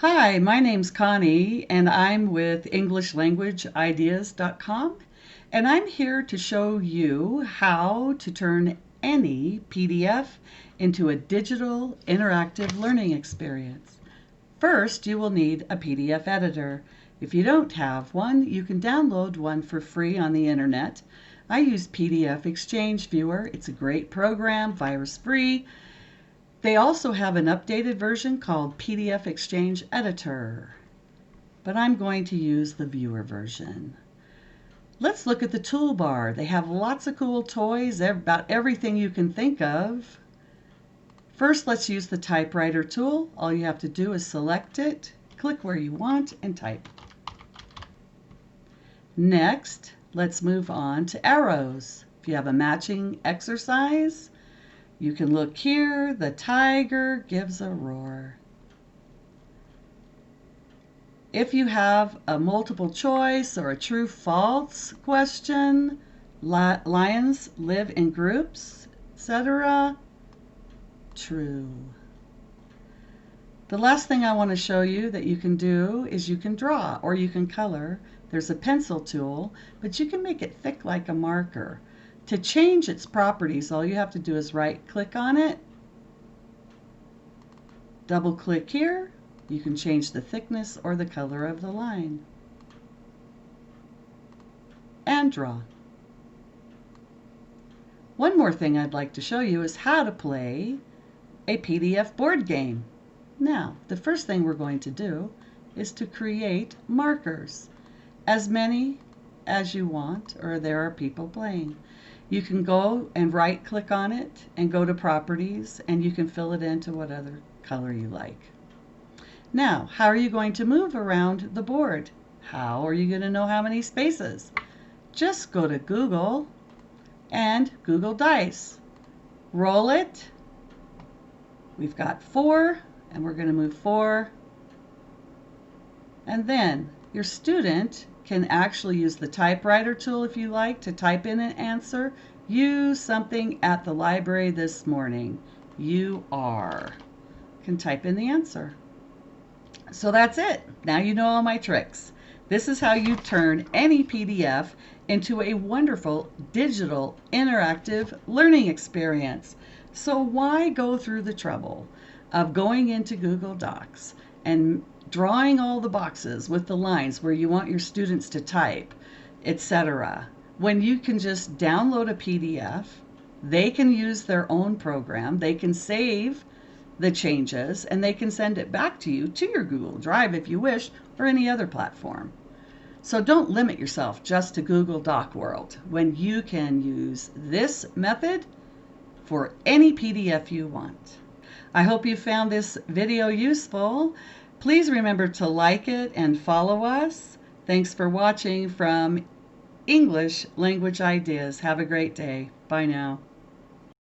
Hi, my name's Connie, and I'm with EnglishLanguageIdeas.com, and I'm here to show you how to turn any PDF into a digital interactive learning experience. First, you will need a PDF editor. If you don't have one, you can download one for free on the internet. I use PDF Exchange Viewer. It's a great program, virus-free. They also have an updated version called PDF Exchange Editor, but I'm going to use the viewer version. Let's look at the toolbar. They have lots of cool toys, about everything you can think of. First, let's use the typewriter tool. All you have to do is select it, click where you want, and type. Next, let's move on to arrows. If you have a matching exercise, you can look here. The tiger gives a roar. If you have a multiple choice or a true-false question, lions live in groups, etc. True. The last thing I want to show you that you can do is you can draw or you can color. There's a pencil tool, but you can make it thick like a marker. To change its properties, all you have to do is right-click on it, double-click here. You can change the thickness or the color of the line, and draw. One more thing I'd like to show you is how to play a PDF board game. Now, the first thing we're going to do is to create markers, as many as you want, or there are people playing. You can go and right-click on it and go to Properties, and you can fill it into what other color you like. Now, how are you going to move around the board? How are you going to know how many spaces? Just go to Google and Google Dice. Roll it. We've got 4, and we're going to move 4. And then your student can actually use the typewriter tool if you like to type in an answer. Use something at the library this morning. You can type in the answer. So that's it. Now you know all my tricks. This is how you turn any PDF into a wonderful digital interactive learning experience. So why go through the trouble of going into Google Docs and drawing all the boxes with the lines where you want your students to type, etc., when you can just download a PDF? They can use their own program, they can save the changes, and they can send it back to you to your Google Drive if you wish, or any other platform. So don't limit yourself just to Google Doc World when you can use this method for any PDF you want. I hope you found this video useful. Please remember to like it and follow us. Thanks for watching from English Language Ideas. Have a great day. Bye now.